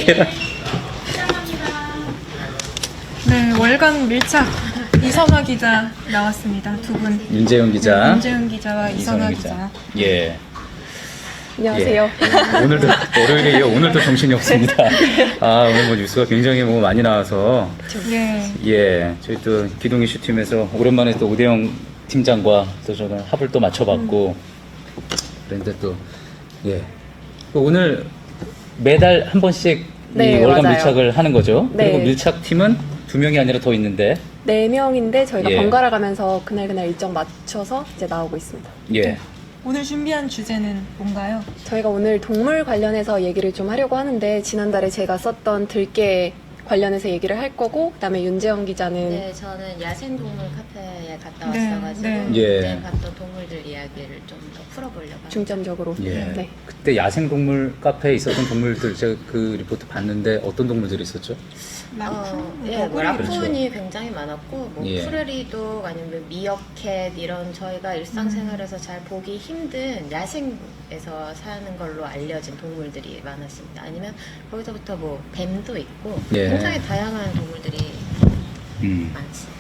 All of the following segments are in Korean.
계란. 네, 월간 밀착 이선화 기자 나왔습니다. 두 분. 윤재훈 기자. 네, 윤재훈 기자와 이선화 기자. 예. 안녕하세요. 예. 오늘도 월요일에 이어 오늘도 정신이 없습니다. 아, 오늘 뭐 뉴스가 굉장히 뭐 많이 나와서 예. 예, 저희 또 기동 이슈팀에서 오랜만에 또 오대영 팀장과 또 저는 합을 또 맞춰봤고 그런데 또 예, 또 오늘 매달 한 번씩 네, 이 월간 맞아요. 밀착을 하는 거죠. 네. 그리고 밀착팀은 2명이 아니라 더 있는데 4명인데 저희가 예. 번갈아 가면서 그날 일정 맞춰서 이제 나오고 있습니다. 예, 오늘 준비한 주제는 뭔가요? 저희가 오늘 동물 관련해서 얘기를 좀 하려고 하는데 지난달에 제가 썼던 들깨 관련해서 얘기를 할 거고 그다음에 윤재영 기자는 네, 저는 야생동물 카페에 갔다 네, 왔어가지고 네. 예. 그때 봤던 동물들 이야기를 좀 더 풀어보려고 합니다. 중점적으로 예. 네. 그때 야생동물 카페에 있었던 동물들 제가 그 리포트 봤는데 어떤 동물들이 있었죠? 예, 뭐 그렇죠. 라쿤이 굉장히 많았고 뭐 예. 프레리독 아니면 미어캣 이런 저희가 일상생활에서 잘 보기 힘든 야생에서 사는 걸로 알려진 동물들이 많았습니다. 아니면 거기서부터 뭐 뱀도 있고 예. 굉장히 다양한 동물들이 음. 많습니다.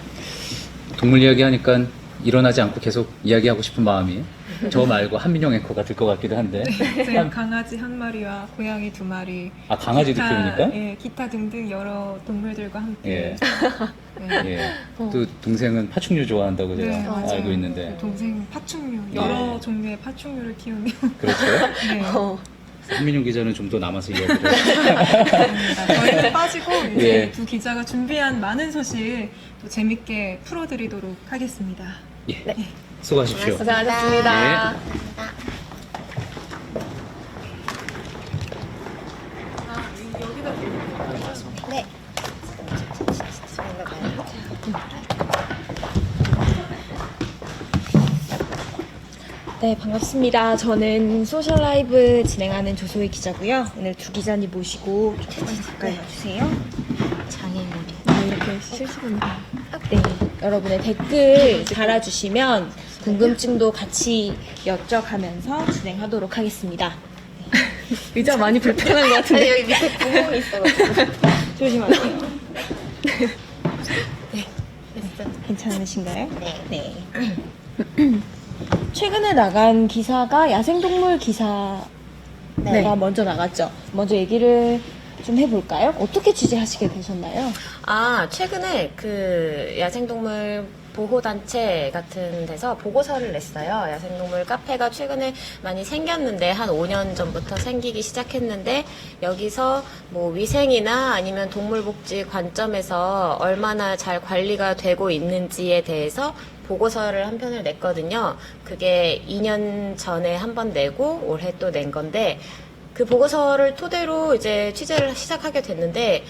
동물 이야기 하니까 일어나지 않고 계속 이야기하고 싶은 마음이 저 말고 한민영 앵커가 들 것 같기도 한데 제가 강아지 한 마리와 고양이 2마리. 아 강아지도 키우니까? 예, 기타 등등 여러 동물들과 함께. 예. 네. 예. 또 동생은 파충류 좋아한다고 제가 네, 맞아요. 알고 있는데 동생 파충류, 예. 여러 종류의 파충류를 키우며. 그렇죠? 네. 한민영 기자는 좀 더 남아서 이야기를 아닙니다. 저희는 빠지고 이제 예. 두 기자가 준비한 많은 소식 또 재밌게 풀어드리도록 하겠습니다. 예. 수고하십시오. 고생하셨습니다. 네. 네, 반갑습니다. 저는 소셜 라이브 진행하는 조소희 기자고요. 오늘 두 기자님 모시고 조금 가까이 와주세요. 장애물이. 이렇게 실시간 네, 여러분의 댓글 달아주시면 궁금증도 같이 여쭤가면서 진행하도록 하겠습니다. 의자 많이 불편한 것 같은데 여기 밑에 구멍이 있어가지고. 조심하세요. 됐어. 괜찮으신가요? 네. 네. 최근에 나간 기사가 야생동물 기사가 네. 먼저 나갔죠. 먼저 얘기를 좀 해볼까요? 어떻게 취재하시게 되셨나요? 아, 최근에 그 야생동물 보호단체 같은 데서 보고서를 냈어요. 야생동물 카페가 최근에 많이 생겼는데, 한 5년 전부터 생기기 시작했는데, 여기서 뭐 위생이나 아니면 동물복지 관점에서 얼마나 잘 관리가 되고 있는지에 대해서 보고서를 한 편을 냈거든요. 그게 2년 전에 한 번 내고 올해 또 낸 건데, 그 보고서를 토대로 이제 취재를 시작하게 됐는데,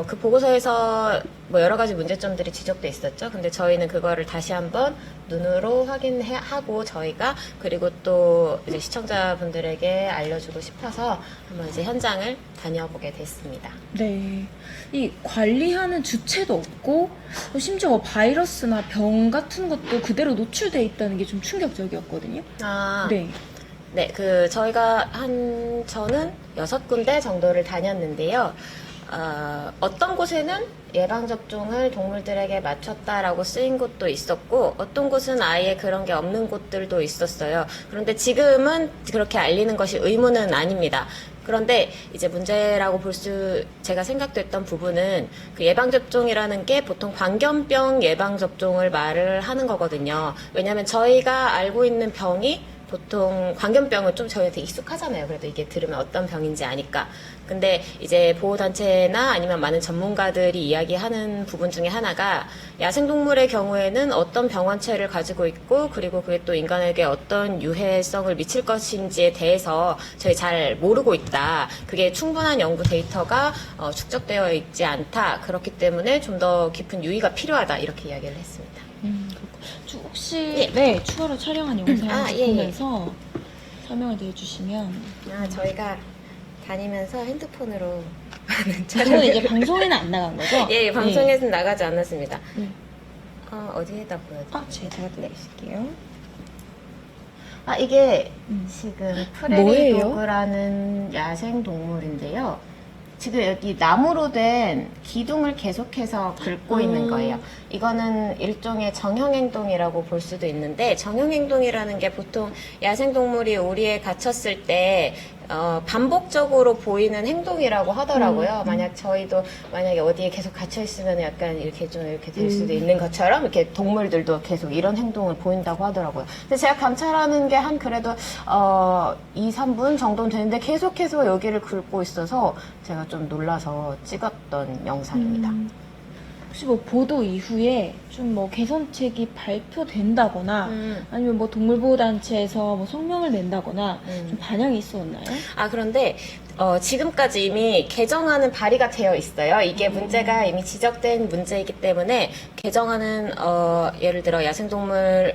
그 보고서에서 뭐 여러 가지 문제점들이 지적돼 있었죠. 근데 저희는 그거를 다시 한번 눈으로 확인하고 저희가 그리고 또 이제 시청자분들에게 알려주고 싶어서 한번 이제 현장을 다녀보게 됐습니다. 네. 이 관리하는 주체도 없고, 심지어 바이러스나 병 같은 것도 그대로 노출돼 있다는 게 좀 충격적이었거든요. 아, 네. 네, 저희가 저는 6군데 정도를 다녔는데요. 어떤 곳에는 예방접종을 동물들에게 맞췄다라고 쓰인 곳도 있었고, 어떤 곳은 아예 그런 게 없는 곳들도 있었어요. 그런데 지금은 그렇게 알리는 것이 의무는 아닙니다. 그런데 이제 문제라고 제가 생각됐던 부분은 그 예방접종이라는 게 보통 광견병 예방접종을 말을 하는 거거든요. 왜냐하면 저희가 알고 있는 병이 보통 광견병은 좀 저희한테 익숙하잖아요. 그래도 이게 들으면 어떤 병인지 아니까. 근데 이제 보호단체나 아니면 많은 전문가들이 이야기하는 부분 중에 하나가 야생동물의 경우에는 어떤 병원체를 가지고 있고 그리고 그게 또 인간에게 어떤 유해성을 미칠 것인지에 대해서 저희 잘 모르고 있다. 그게 충분한 연구 데이터가 축적되어 있지 않다. 그렇기 때문에 좀 더 깊은 유의가 필요하다. 이렇게 이야기를 했습니다. 혹시 네, 추가로 촬영한 영상을 예. 보면서 설명을 해주시면 저희가 다니면서 핸드폰으로 이건 이제 방송에는 안 나간 거죠? 예, 방송에서는 나가지 않았습니다. 네. 어디에다 보여드릴까요? 제가 드릴게요. 이게 지금 프레리 뭐예요? 도그라는 야생 동물인데요. 지금 여기 나무로 된 기둥을 계속해서 긁고 있는 거예요. 이거는 일종의 정형행동이라고 볼 수도 있는데, 정형행동이라는 게 보통 야생동물이 우리에 갇혔을 때 반복적으로 보이는 행동이라고 하더라고요. 만약에 어디에 계속 gat혀 있으면 약간 이렇게 좀 이렇게 될 수도 있는 것처럼 이렇게 동물들도 계속 이런 행동을 보인다고 하더라고요. 근데 제가 감찰하는 게 한 그래도 2, 3분 정도는 되는데 계속해서 여기를 긁고 있어서 제가 좀 놀라서 찍었던 영상입니다. 혹시 뭐 보도 이후에 좀 뭐 개선책이 발표된다거나 아니면 뭐 동물보호단체에서 뭐 성명을 낸다거나 좀 반영이 있었나요? 그런데 지금까지 이미 개정안은 발의가 되어 있어요. 이게 문제가 이미 지적된 문제이기 때문에 개정안은 예를 들어 야생동물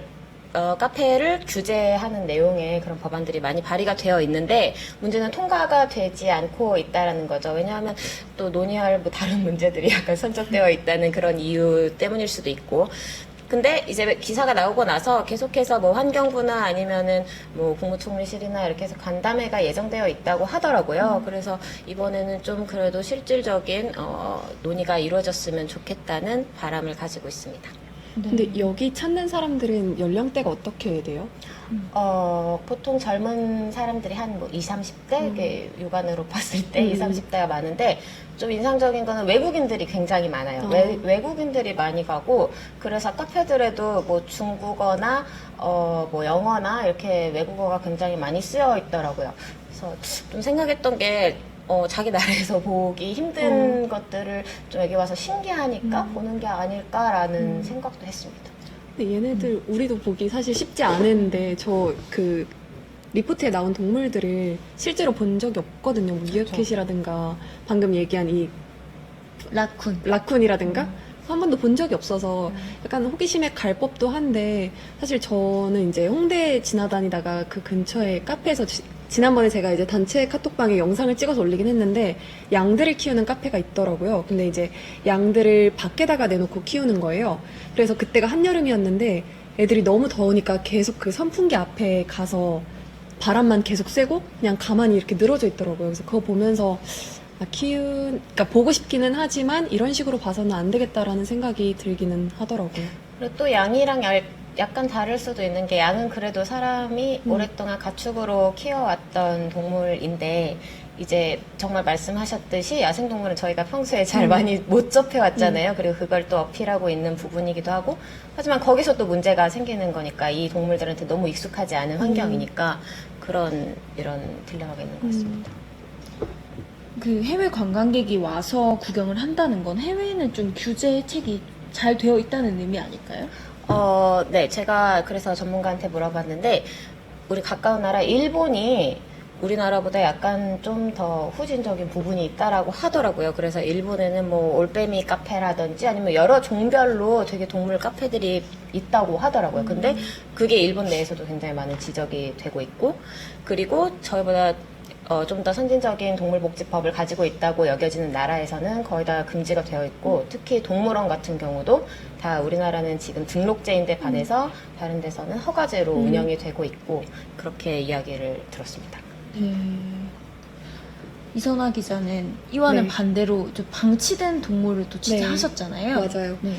카페를 규제하는 내용의 그런 법안들이 많이 발의가 되어 있는데, 문제는 통과가 되지 않고 있다라는 거죠. 왜냐하면 또 논의할 뭐 다른 문제들이 약간 선적되어 있다는 그런 이유 때문일 수도 있고. 근데 이제 기사가 나오고 나서 계속해서 뭐 환경부나 아니면은 뭐 국무총리실이나 이렇게 해서 간담회가 예정되어 있다고 하더라고요. 그래서 이번에는 좀 그래도 실질적인 논의가 이루어졌으면 좋겠다는 바람을 가지고 있습니다. 근데 여기 찾는 사람들은 연령대가 어떻게 돼요? 보통 젊은 사람들이 한 뭐 20, 30대? 이게 육안으로 봤을 때 20, 30대가 많은데, 좀 인상적인 거는 외국인들이 굉장히 많아요. 외국인들이 많이 가고, 그래서 카페들에도 뭐 중국어나 뭐 영어나 이렇게 외국어가 굉장히 많이 쓰여 있더라고요. 그래서 좀 생각했던 게 자기 나라에서 보기 힘든 것들을 좀 여기 와서 신기하니까 보는 게 아닐까라는 생각도 했습니다. 근데 얘네들 우리도 보기 사실 쉽지 않은데 저 그 리포트에 나온 동물들을 실제로 본 적이 없거든요. 뭐 미어캣이라든가 방금 얘기한 이 라쿤이라든가 한 번도 본 적이 없어서 약간 호기심에 갈 법도 한데, 사실 저는 이제 홍대 지나다니다가 그 근처에 카페에서 지난번에 제가 이제 단체 카톡방에 영상을 찍어서 올리긴 했는데, 양들을 키우는 카페가 있더라고요. 근데 이제 양들을 밖에다가 내놓고 키우는 거예요. 그래서 그때가 한여름이었는데 애들이 너무 더우니까 계속 그 선풍기 앞에 가서 바람만 계속 쐬고 그냥 가만히 이렇게 늘어져 있더라고요. 그래서 그거 보면서 그러니까 보고 싶기는 하지만 이런 식으로 봐서는 안 되겠다라는 생각이 들기는 하더라고요. 그리고 또 양이랑 약간 다를 수도 있는 게, 양은 그래도 사람이 오랫동안 가축으로 키워왔던 동물인데, 이제 정말 말씀하셨듯이 야생동물은 저희가 평소에 잘 많이 못 접해왔잖아요. 그리고 그걸 또 어필하고 있는 부분이기도 하고, 하지만 거기서 또 문제가 생기는 거니까, 이 동물들한테 너무 익숙하지 않은 환경이니까 이런 딜레마가 있는 것 같습니다. 그 해외 관광객이 와서 구경을 한다는 건 해외에는 좀 규제 혜택이 잘 되어 있다는 의미 아닐까요? 네, 제가 그래서 전문가한테 물어봤는데, 우리 가까운 나라 일본이 우리나라보다 약간 좀 더 후진적인 부분이 있다라고 하더라고요. 그래서 일본에는 뭐 올빼미 카페라든지 아니면 여러 종별로 되게 동물 카페들이 있다고 하더라고요. 근데 그게 일본 내에서도 굉장히 많은 지적이 되고 있고, 그리고 저희보다 좀 더 선진적인 동물복지법을 가지고 있다고 여겨지는 나라에서는 거의 다 금지가 되어 있고, 특히 동물원 같은 경우도 다 우리나라는 지금 등록제인데 반해서 다른 데서는 허가제로 운영이 되고 있고, 그렇게 이야기를 들었습니다. 이선화 기자는 이와는 네. 반대로 좀 방치된 동물을 또 취재하셨잖아요. 맞아요. 네.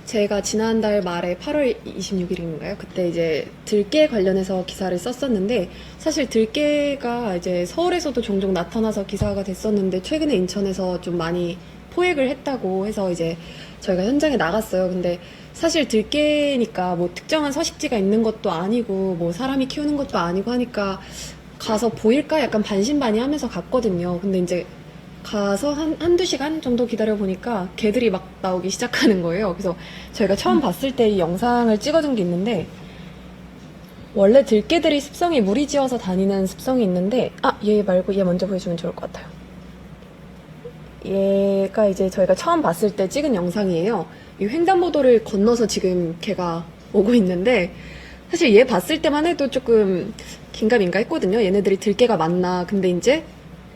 제가 지난달 말에 8월 26일인가요? 그때 이제 들깨 관련해서 기사를 썼었는데, 사실 들깨가 이제 서울에서도 종종 나타나서 기사가 됐었는데, 최근에 인천에서 좀 많이 포획을 했다고 해서 이제 저희가 현장에 나갔어요. 근데 사실 들깨니까 뭐 특정한 서식지가 있는 것도 아니고 뭐 사람이 키우는 것도 아니고 하니까 가서 보일까 약간 반신반의하면서 갔거든요. 근데 이제 가서 한두 시간 정도 기다려보니까 개들이 막 나오기 시작하는 거예요. 그래서 저희가 처음 봤을 때 이 영상을 찍어둔 게 있는데, 원래 들개들이 습성이 무리지어서 다니는 습성이 있는데, 얘 말고 얘 먼저 보여주면 좋을 것 같아요. 얘가 이제 저희가 처음 봤을 때 찍은 영상이에요. 이 횡단보도를 건너서 지금 걔가 오고 있는데, 사실 얘 봤을 때만 해도 조금 긴가민가 했거든요. 얘네들이 들개가 맞나. 근데 이제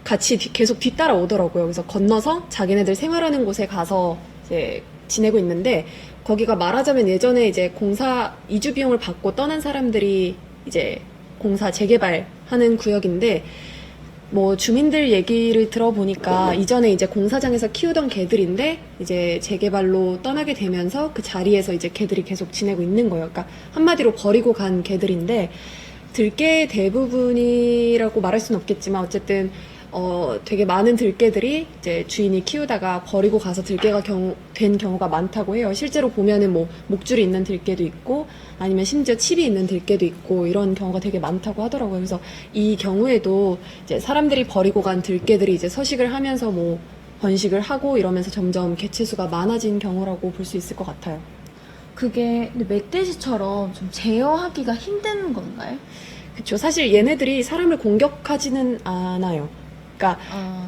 같이 계속 뒤따라 오더라고요. 그래서 건너서 자기네들 생활하는 곳에 가서 이제 지내고 있는데, 거기가 말하자면 예전에 이제 공사 이주 비용을 받고 떠난 사람들이 이제 공사 재개발하는 구역인데 뭐 주민들 얘기를 들어보니까 이전에 이제 공사장에서 키우던 개들인데 이제 재개발로 떠나게 되면서 그 자리에서 이제 개들이 계속 지내고 있는 거예요. 그러니까 한마디로 버리고 간 개들인데 들개 대부분이라고 말할 수는 없겠지만 어쨌든 되게 많은 들개들이 이제 주인이 키우다가 버리고 가서 들개가 된 경우가 많다고 해요. 실제로 보면은 뭐 목줄이 있는 들개도 있고 아니면 심지어 칩이 있는 들개도 있고 이런 경우가 되게 많다고 하더라고요. 그래서 이 경우에도 이제 사람들이 버리고 간 들개들이 이제 서식을 하면서 뭐 번식을 하고 이러면서 점점 개체수가 많아진 경우라고 볼 수 있을 것 같아요. 그게 근데 멧돼지처럼 좀 제어하기가 힘든 건가요? 그쵸. 사실 얘네들이 사람을 공격하지는 않아요. 그러니까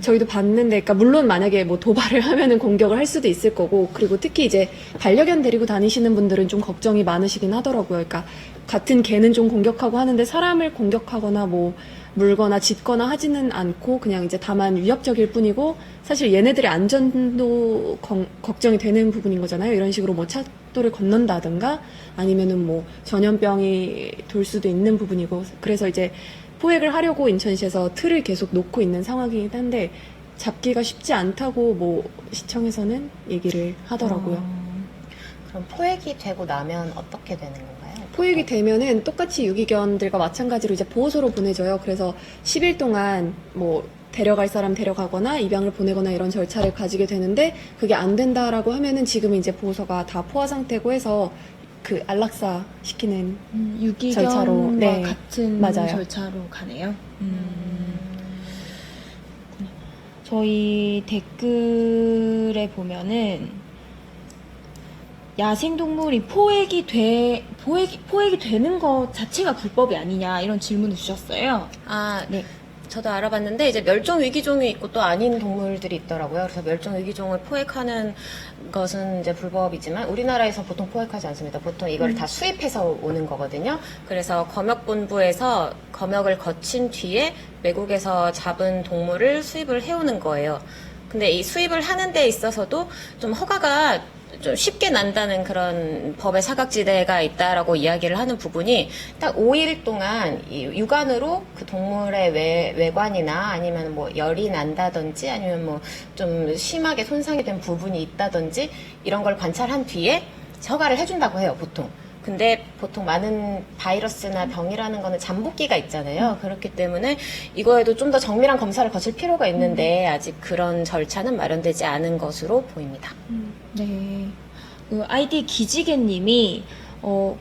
저희도 봤는데, 그러니까 물론 만약에 뭐 도발을 하면은 공격을 할 수도 있을 거고, 그리고 특히 이제 반려견 데리고 다니시는 분들은 좀 걱정이 많으시긴 하더라고요. 그러니까 같은 개는 좀 공격하고 하는데 사람을 공격하거나 뭐 물거나 짖거나 하지는 않고 그냥 이제 다만 위협적일 뿐이고, 사실 얘네들의 안전도 걱정이 되는 부분인 거잖아요. 이런 식으로 뭐 차도를 건넌다든가 아니면은 뭐 전염병이 돌 수도 있는 부분이고, 그래서 이제 포획을 하려고 인천시에서 틀을 계속 놓고 있는 상황이긴 한데 잡기가 쉽지 않다고 뭐 시청에서는 얘기를 하더라고요. 그럼 포획이 되고 나면 어떻게 되는 건가요? 포획이 되면은 똑같이 유기견들과 마찬가지로 이제 보호소로 보내져요. 그래서 10일 동안 뭐 데려갈 사람 데려가거나 입양을 보내거나 이런 절차를 가지게 되는데, 그게 안 된다라고 하면은 지금 이제 보호소가 다 포화 상태고 해서 그 안락사 시키는 유기견과 절차로, 네. 같은 맞아요. 절차로 가네요. 저희 댓글에 보면은 야생동물이 포획이 되는 것 자체가 불법이 아니냐 이런 질문을 주셨어요. 아, 네. 저도 알아봤는데 이제 멸종 위기종이 있고 또 아닌 동물들이 있더라고요. 그래서 멸종 위기종을 포획하는 것은 이제 불법이지만 우리나라에서 보통 포획하지 않습니다. 보통 이걸 다 수입해서 오는 거거든요. 그래서 검역본부에서 검역을 거친 뒤에 외국에서 잡은 동물을 수입을 해오는 거예요. 근데 이 수입을 하는 데 있어서도 좀 허가가 좀 쉽게 난다는 그런 법의 사각지대가 있다라고 이야기를 하는 부분이, 딱 5일 동안 이 육안으로 그 동물의 외관이나 아니면 뭐 열이 난다든지 아니면 뭐 좀 심하게 손상이 된 부분이 있다든지 이런 걸 관찰한 뒤에 허가를 해준다고 해요, 보통. 근데 보통 많은 바이러스나 병이라는 거는 잠복기가 있잖아요. 그렇기 때문에 이거에도 좀 더 정밀한 검사를 거칠 필요가 있는데 아직 그런 절차는 마련되지 않은 것으로 보입니다. 네. 그 아이디 기지개님이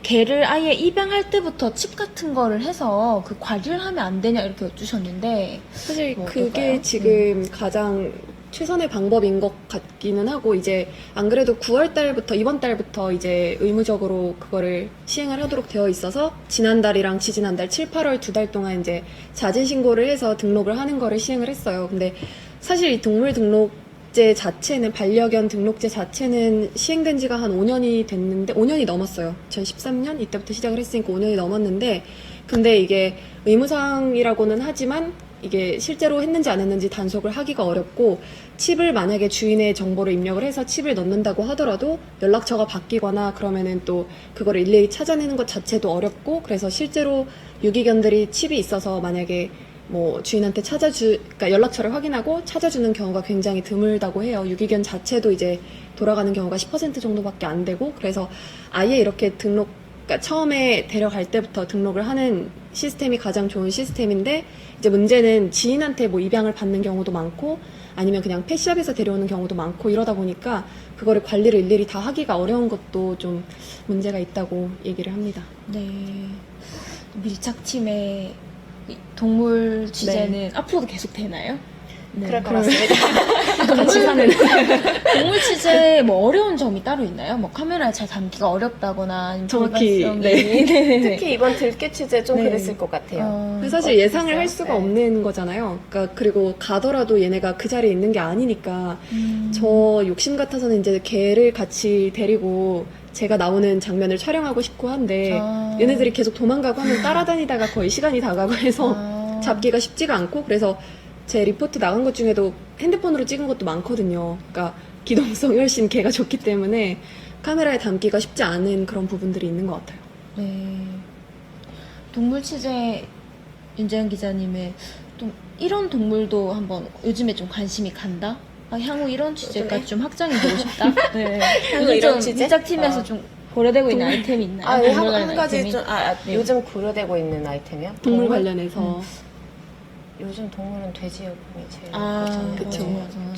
개를 아예 입양할 때부터 칩 같은 거를 해서 그 관리를 하면 안 되냐 이렇게 여쭈셨는데, 사실 뭐 그게 어떨까요? 지금 가장 최선의 방법인 것 같기는 하고, 이제 안 그래도 9월 달부터, 이번 달부터 이제 의무적으로 그거를 시행을 하도록 되어 있어서 지난달이랑 지지난달 7, 8월 2달 동안 이제 자진 신고를 해서 등록을 하는 거를 시행을 했어요. 근데 사실 이 동물 등록제 자체는, 반려견 등록제 자체는 시행된 지가 한 5년이 됐는데, 5년이 넘었어요. 2013년 이때부터 시작을 했으니까 5년이 넘었는데, 근데 이게 의무사항이라고는 하지만 이게 실제로 했는지 안 했는지 단속을 하기가 어렵고, 칩을 만약에 주인의 정보를 입력을 해서 칩을 넣는다고 하더라도 연락처가 바뀌거나 그러면은 또 그걸 일일이 찾아내는 것 자체도 어렵고, 그래서 실제로 유기견들이 칩이 있어서 만약에 뭐 주인한테 그러니까 연락처를 확인하고 찾아주는 경우가 굉장히 드물다고 해요. 유기견 자체도 이제 돌아가는 경우가 10% 정도밖에 안 되고, 그래서 아예 이렇게 그러니까 처음에 데려갈 때부터 등록을 하는 시스템이 가장 좋은 시스템인데, 이제 문제는 지인한테 뭐 입양을 받는 경우도 많고 아니면 그냥 펫샵에서 데려오는 경우도 많고 이러다 보니까 그거를 관리를 일일이 다 하기가 어려운 것도 좀 문제가 있다고 얘기를 합니다. 네. 밀착팀의 동물 취재는 앞으로도 계속 되나요? 네. 그럴 것 같습니다. 같이 사는 동물 취재에 뭐 어려운 점이 따로 있나요? 뭐 카메라에 잘 담기가 어렵다거나 아니면 정확히, 돌발성이- 네. 네네네. 특히 이번 들깨 취재 좀 네. 그랬을 것 같아요. 사실 예상을 할 수가 네. 없는 거잖아요. 그러니까 그리고 가더라도 얘네가 그 자리에 있는 게 아니니까. 저 욕심 같아서는 이제 개를 같이 데리고 제가 나오는 장면을 촬영하고 싶고 한데, 얘네들이 계속 도망가고 하면 따라다니다가 거의 시간이 다 가고 해서 잡기가 쉽지가 않고, 그래서 제 리포트 나간 것 중에도 핸드폰으로 찍은 것도 많거든요. 그러니까 기동성이 훨씬 개가 좋기 때문에 카메라에 담기가 쉽지 않은 그런 부분들이 있는 것 같아요. 네. 동물 취재 윤재현 기자님의 좀 이런 동물도 한번 요즘에 좀 관심이 간다? 아, 향후 이런 주제까지 좀 확장해 보고 싶다. 네. 향후 요즘 이런 좀 주제? 밀착팀에서 좀 고려되고 있는 아이템이 있나요? 아, 동물 한 관련 가지 아이템이? 좀, 네. 요즘 고려되고 있는 아이템이요? 동물 관련해서 요즘 동물은 돼지요금이 제일 아, 그렇잖아요. 그쵸.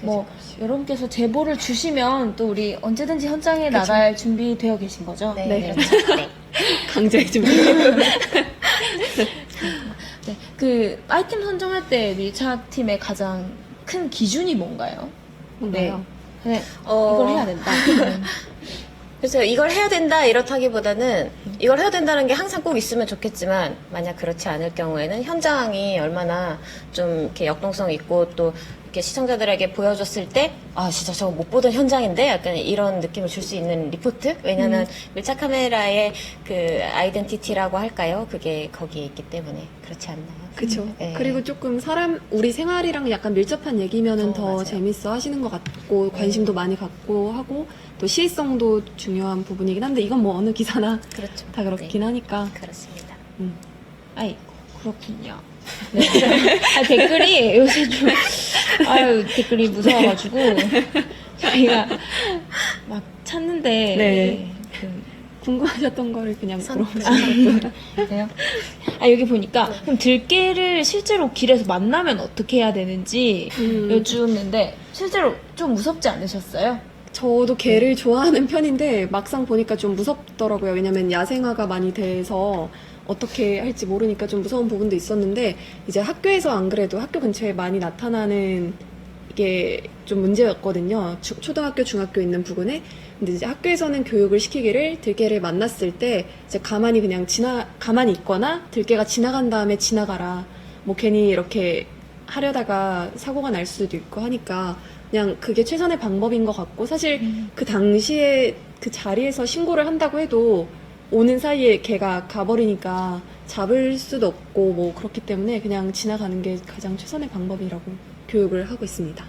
뭐 여러분께서 제보를 주시면 또 우리 언제든지 현장에 나갈 준비되어 계신 거죠? 네. 네. 네. 강제 준비. 네. 그 아이템 선정할 때 밀착팀의 가장 큰 기준이 뭔가요? 뭔가요? 네. 어, 이걸 해야 된다. 그래서 이걸 해야 된다 이렇다기보다는 이걸 해야 된다는 게 항상 꼭 있으면 좋겠지만 만약 그렇지 않을 경우에는 현장이 얼마나 좀 이렇게 역동성 있고 또 이렇게 시청자들에게 보여줬을 때 아 진짜 저거 못 보던 현장인데 약간 이런 느낌을 줄 수 있는 리포트? 왜냐면 밀착 카메라의 그 아이덴티티라고 할까요? 그게 거기에 있기 때문에 그렇지 않나요? 그쵸. 네. 그리고 조금 우리 생활이랑 약간 밀접한 얘기면은 더 맞아요. 재밌어 하시는 것 같고, 관심도 많이 갖고 하고, 또 시의성도 중요한 부분이긴 한데, 이건 뭐 어느 기사나 그렇죠. 다 그렇긴 네. 하니까. 그렇습니다. 아이고, 그렇군요. 네. 아, 댓글이 요새 좀, 댓글이 무서워가지고, 저희가 막 찾는데, 네. 그, 궁금하셨던 거를 그냥 물어보시면. 그래요? 아, 여기 보니까, 그럼 들깨를 실제로 길에서 만나면 어떻게 해야 되는지 여쭈는데, 실제로 좀 무섭지 않으셨어요? 저도 개를 좋아하는 편인데, 막상 보니까 좀 무섭더라고요. 왜냐면 야생화가 많이 돼서, 어떻게 할지 모르니까 좀 무서운 부분도 있었는데, 이제 학교에서 안 그래도 학교 근처에 많이 나타나는 이게 좀 문제였거든요. 초등학교, 중학교 있는 부근에. 근데 이제 학교에서는 교육을 시키기를 들개를 만났을 때 이제 가만히 있거나 들개가 지나간 다음에 지나가라. 뭐 괜히 이렇게 하려다가 사고가 날 수도 있고 하니까 그냥 그게 최선의 방법인 것 같고, 사실 그 당시에 그 자리에서 신고를 한다고 해도 오는 사이에 걔가 가버리니까 잡을 수도 없고 뭐 그렇기 때문에 그냥 지나가는 게 가장 최선의 방법이라고 교육을 하고 있습니다.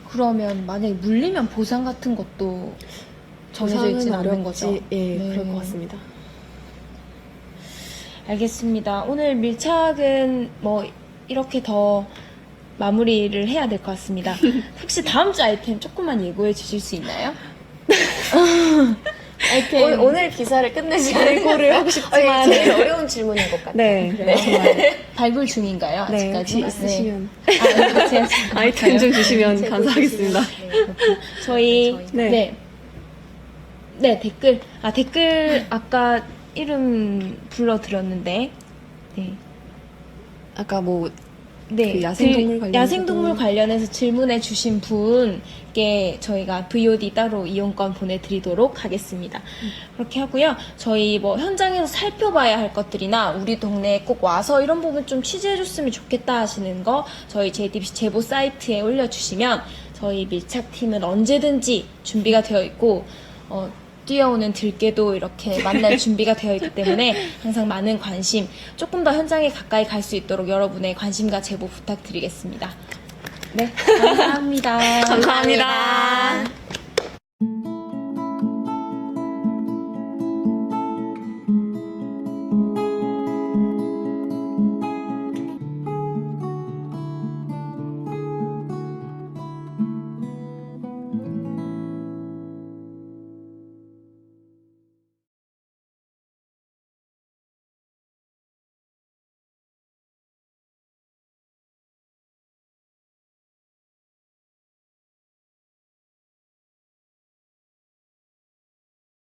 그러면 만약에 물리면 보상 같은 것도 정해져 있진 않는 거죠? 예, 네. 그럴 것 같습니다. 알겠습니다. 오늘 밀착은 뭐 이렇게 더 마무리를 해야 될 것 같습니다. 혹시 다음 주 아이템 조금만 예고해 주실 수 있나요? 아이템 오늘 기사를 끝내지 예고를 하고 싶지만. 제일 어려운 질문인 것 같아요. 네, 그래요? 정말. 발굴 중인가요? 네, 아직까지? 혹시 있으시면 네. 아이템 좀 주시면 제보 감사하겠습니다. 주시면, 저희 네. 네, 댓글 아까 이름 불러드렸는데 네. 아까 뭐 네, 그 야생동물 관련해서도. 야생동물 관련해서 질문해 주신 분께 저희가 VOD 따로 이용권 보내드리도록 하겠습니다. 그렇게 하고요. 저희 뭐 현장에서 살펴봐야 할 것들이나 우리 동네에 꼭 와서 이런 부분 좀 취재해줬으면 좋겠다 하시는 거 저희 JDBC 제보 사이트에 올려주시면 저희 밀착팀은 언제든지 준비가 되어 있고 뛰어오는 들깨도 이렇게 만날 준비가 되어 있기 때문에 항상 많은 관심, 조금 더 현장에 가까이 갈 수 있도록 여러분의 관심과 제보 부탁드리겠습니다. 네, 감사합니다. 감사합니다.